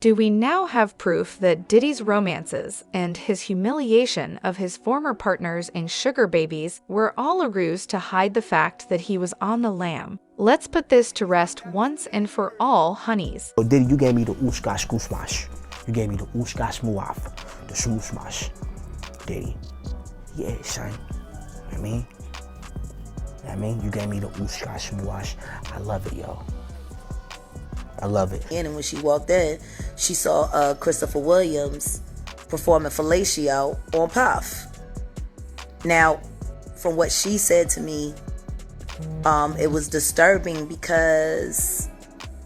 Do we now have proof that Diddy's romances and his humiliation of his former partners and sugar babies were all a ruse to hide the fact that he was on the lam? Let's put this to rest once and for all, honeys. So Diddy, you gave me the ooshkash goosmash. You gave me the ooshkash muaf, the shmooshmash. Diddy. Yeah, son. You know what I mean? You gave me the ooshkash muash. I love it, yo. I love it. And when she walked in, she saw Christopher Williams performing fellatio on Puff. Now, from what she said to me, it was disturbing because,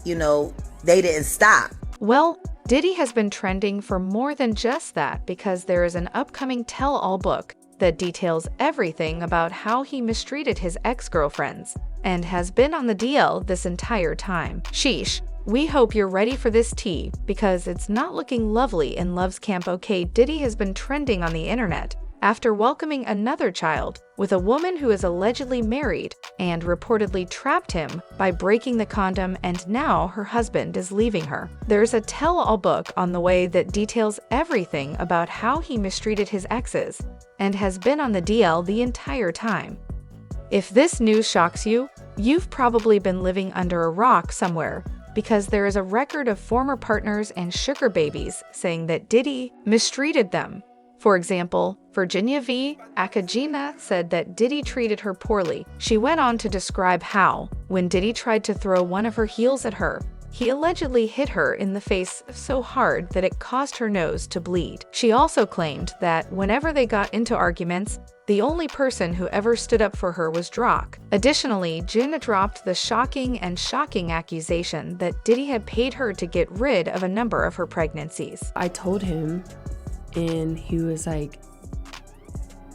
you know, they didn't stop. Well, Diddy has been trending for more than just that because there is an upcoming tell-all book that details everything about how he mistreated his ex-girlfriends and has been on the DL this entire time. Sheesh. We hope you're ready for this tea because it's not looking lovely in Love's camp. Okay, Diddy has been trending on the internet after welcoming another child with a woman who is allegedly married and reportedly trapped him by breaking the condom, and now her husband is leaving her. There's a tell-all book on the way that details everything about how he mistreated his exes and has been on the DL the entire time. If this news shocks you, you've probably been living under a rock somewhere, because there is a record of former partners and sugar babies saying that Diddy mistreated them. For example, Virginia V. Akagina said that Diddy treated her poorly. She went on to describe how, when Diddy tried to throw one of her heels at her, he allegedly hit her in the face so hard that it caused her nose to bleed. She also claimed that whenever they got into arguments, the only person who ever stood up for her was Drock. Additionally, Jenna dropped the shocking accusation that Diddy had paid her to get rid of a number of her pregnancies. I told him, and he was like,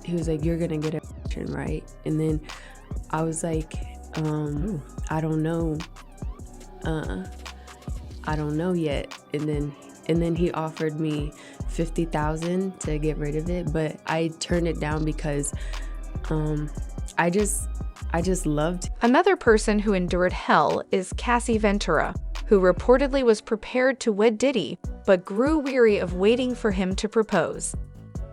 you're gonna get abortion, right? And then I was like, I don't know. I don't know yet. And then he offered me $50,000 to get rid of it, but I turned it down because I just loved. Another person who endured hell is Cassie Ventura, who reportedly was prepared to wed Diddy, but grew weary of waiting for him to propose.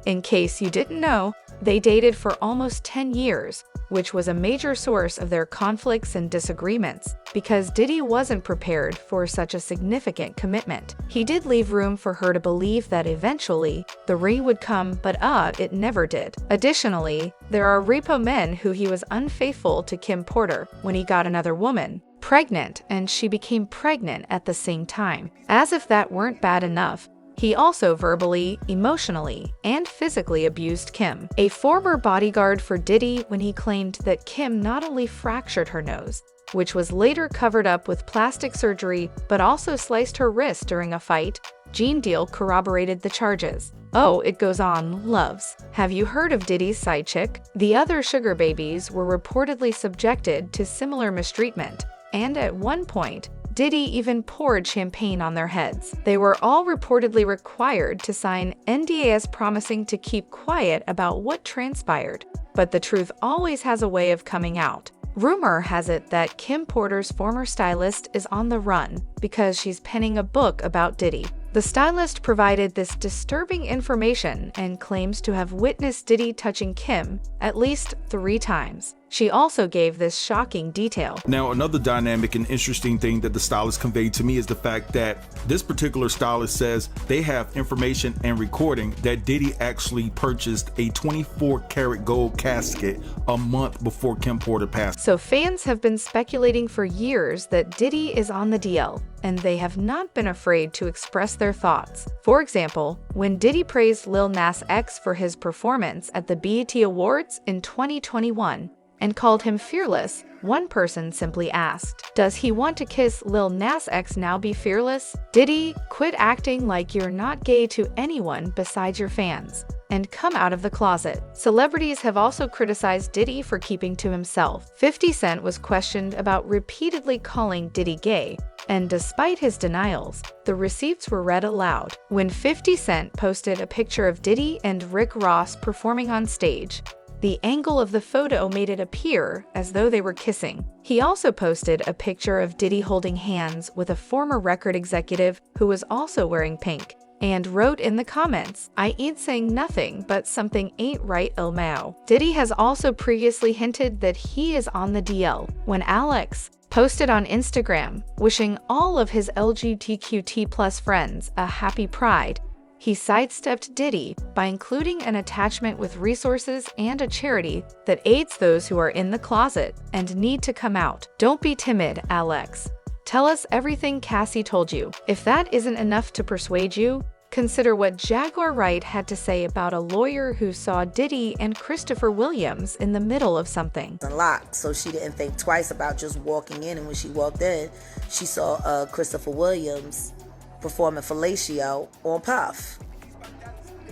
In case you didn't know, they dated for almost 10 years, which was a major source of their conflicts and disagreements, because Diddy wasn't prepared for such a significant commitment. He did leave room for her to believe that eventually the ring would come, but it never did. Additionally, there are repo men who he was unfaithful to Kim Porter when he got another woman pregnant, and she became pregnant at the same time. As if that weren't bad enough, he also verbally, emotionally, and physically abused Kim, a former bodyguard for Diddy, when he claimed that Kim not only fractured her nose, which was later covered up with plastic surgery, but also sliced her wrist during a fight. Gene Deal corroborated the charges. Oh, it goes on, loves. Have you heard of Diddy's side chick? The other sugar babies were reportedly subjected to similar mistreatment, and at one point, Diddy even poured champagne on their heads. They were all reportedly required to sign NDAs promising to keep quiet about what transpired, but the truth always has a way of coming out. Rumor has it that Kim Porter's former stylist is on the run because she's penning a book about Diddy. The stylist provided this disturbing information and claims to have witnessed Diddy touching Kim at least 3 times. She also gave this shocking detail. Now, another dynamic and interesting thing that the stylist conveyed to me is the fact that this particular stylist says they have information and recording that Diddy actually purchased a 24-karat gold casket a month before Kim Porter passed. So fans have been speculating for years that Diddy is on the DL, and they have not been afraid to express their thoughts. For example, when Diddy praised Lil Nas X for his performance at the BET Awards in 2021, and called him fearless, one person simply asked, does he want to kiss Lil Nas X now be fearless? Diddy, quit acting like you're not gay to anyone besides your fans, and come out of the closet. Celebrities have also criticized Diddy for keeping to himself. 50 Cent was questioned about repeatedly calling Diddy gay, and despite his denials, the receipts were read aloud. When 50 Cent posted a picture of Diddy and Rick Ross performing on stage, The angle of the photo made it appear as though they were kissing. He also posted a picture of Diddy holding hands with a former record executive who was also wearing pink, and wrote in the comments, "I ain't saying nothing, but something ain't right, Mao." Diddy has also previously hinted that he is on the DL when Alex posted on Instagram wishing all of his LGBTQT+ friends a happy Pride. He sidestepped Diddy by including an attachment with resources and a charity that aids those who are in the closet and need to come out. Don't be timid, Alex. Tell us everything Cassie told you. If that isn't enough to persuade you, consider what Jaguar Wright had to say about a lawyer who saw Diddy and Christopher Williams in the middle of something. Locked, so she didn't think twice about just walking in, and when she walked in, she saw Christopher Williams performing fellatio on Puff.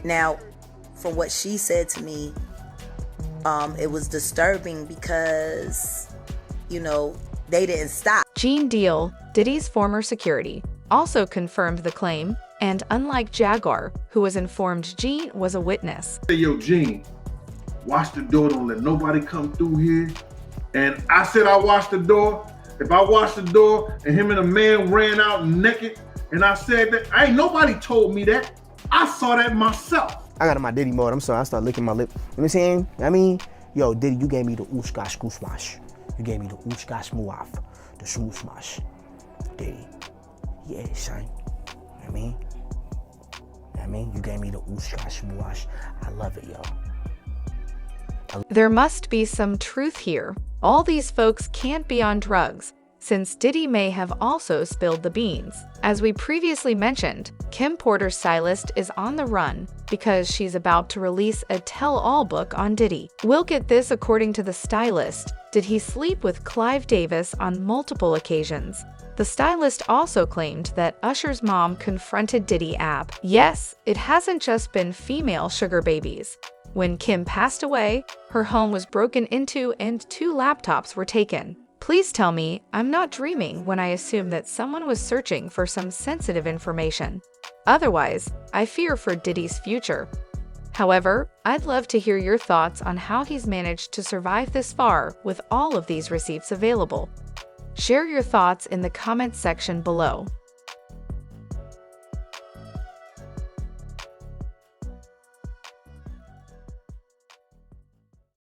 Now, from what she said to me, it was disturbing because, they didn't stop. Gene Deal, Diddy's former security, also confirmed the claim, and unlike Jaguar, who was informed Gene was a witness. Hey, yo, Gene, watch the door, don't let nobody come through here. And I said I watched the door. If I watched the door and him and a man ran out naked, and I said that, ain't nobody told me that. I saw that myself. I got in my Diddy mode. I'm sorry, I started licking my lip. You know what I'm saying? I mean, yo, Diddy, you gave me the ooshka skoosmash. You gave me the ooshka smooaf, the smash. Diddy. Yeah, son. You know what I mean? You gave me the ooshka smooash. I love it, yo. There must be some truth here. All these folks can't be on drugs, since Diddy may have also spilled the beans. As we previously mentioned, Kim Porter's stylist is on the run because she's about to release a tell-all book on Diddy. We'll get this according to the stylist. Did he sleep with Clive Davis on multiple occasions? The stylist also claimed that Usher's mom confronted Diddy app. Yes, it hasn't just been female sugar babies. When Kim passed away, her home was broken into and 2 laptops were taken. Please tell me I'm not dreaming when I assume that someone was searching for some sensitive information. Otherwise, I fear for Diddy's future. However, I'd love to hear your thoughts on how he's managed to survive this far with all of these receipts available. Share your thoughts in the comments section below.